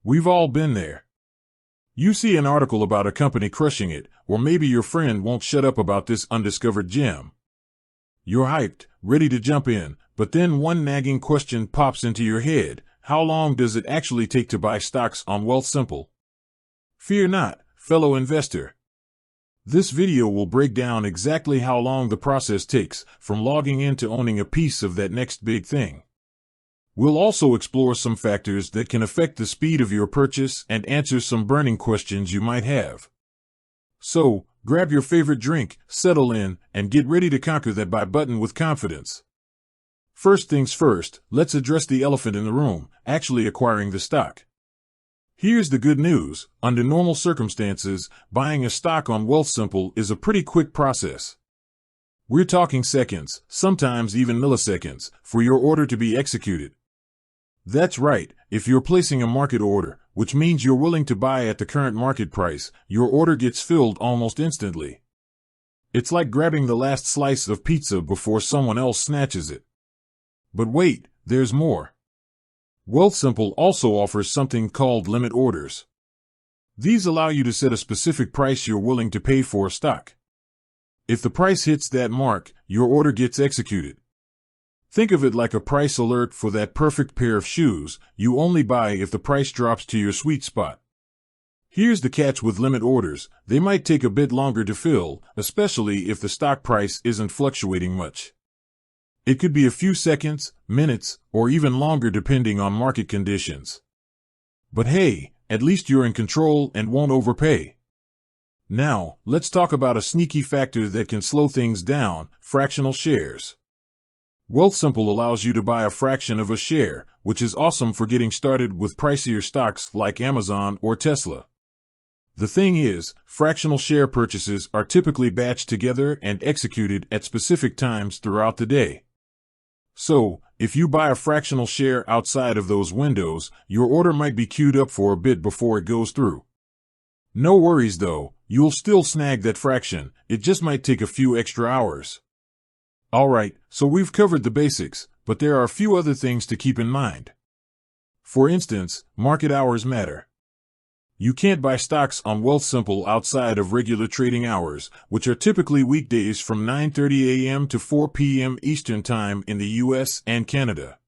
We've all been there. You see an article about a company crushing it, or maybe your friend won't shut up about this undiscovered gem. You're hyped, ready to jump in, but then one nagging question pops into your head. How long does it actually take to buy stocks on Wealthsimple? Fear not, fellow investor. This video will break down exactly how long the process takes, from logging in to owning a piece of that next big thing. We'll also explore some factors that can affect the speed of your purchase and answer some burning questions you might have. So, grab your favorite drink, settle in, and get ready to conquer that buy button with confidence. First things first, let's address the elephant in the room, actually acquiring the stock. Here's the good news. Under normal circumstances, buying a stock on Wealthsimple is a pretty quick process. We're talking seconds, sometimes even milliseconds, for your order to be executed. That's right, if you're placing a market order, which means you're willing to buy at the current market price, your order gets filled almost instantly. It's like grabbing the last slice of pizza before someone else snatches it. But wait, there's more. Wealthsimple also offers something called limit orders. These allow you to set a specific price you're willing to pay for a stock. If the price hits that mark, your order gets executed. Think of it like a price alert for that perfect pair of shoes. You only buy if the price drops to your sweet spot. Here's the catch with limit orders. They might take a bit longer to fill, especially if the stock price isn't fluctuating much. It could be a few seconds, minutes, or even longer depending on market conditions. But hey, at least you're in control and won't overpay. Now, let's talk about a sneaky factor that can slow things down: fractional shares. Wealthsimple allows you to buy a fraction of a share, which is awesome for getting started with pricier stocks like Amazon or Tesla. The thing is, fractional share purchases are typically batched together and executed at specific times throughout the day. So, if you buy a fractional share outside of those windows, your order might be queued up for a bit before it goes through. No worries though, you'll still snag that fraction. It just might take a few extra hours. Alright, so we've covered the basics, but there are a few other things to keep in mind. For instance, market hours matter. You can't buy stocks on Wealthsimple outside of regular trading hours, which are typically weekdays from 9:30 a.m. to 4 p.m. Eastern Time in the US and Canada.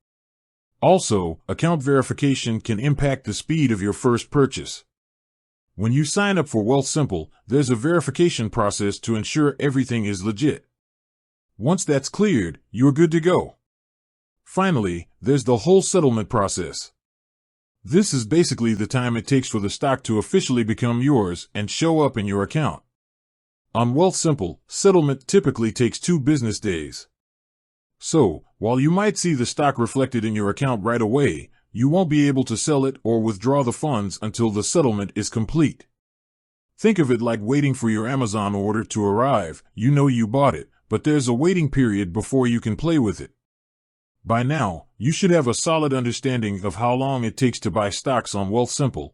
Also, account verification can impact the speed of your first purchase. When you sign up for Wealthsimple, there's a verification process to ensure everything is legit. Once that's cleared, you're good to go. Finally, there's the whole settlement process. This is basically the time it takes for the stock to officially become yours and show up in your account. On Wealthsimple, settlement typically takes 2 business days. So, while you might see the stock reflected in your account right away, you won't be able to sell it or withdraw the funds until the settlement is complete. Think of it like waiting for your Amazon order to arrive. You know you bought it, but there's a waiting period before you can play with it. By now, you should have a solid understanding of how long it takes to buy stocks on Wealthsimple.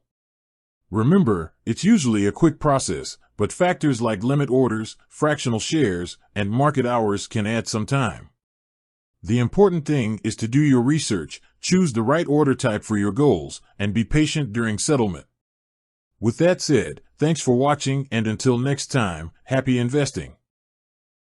Remember, it's usually a quick process, but factors like limit orders, fractional shares, and market hours can add some time. The important thing is to do your research, choose the right order type for your goals, and be patient during settlement. With that said, thanks for watching, and until next time, happy investing.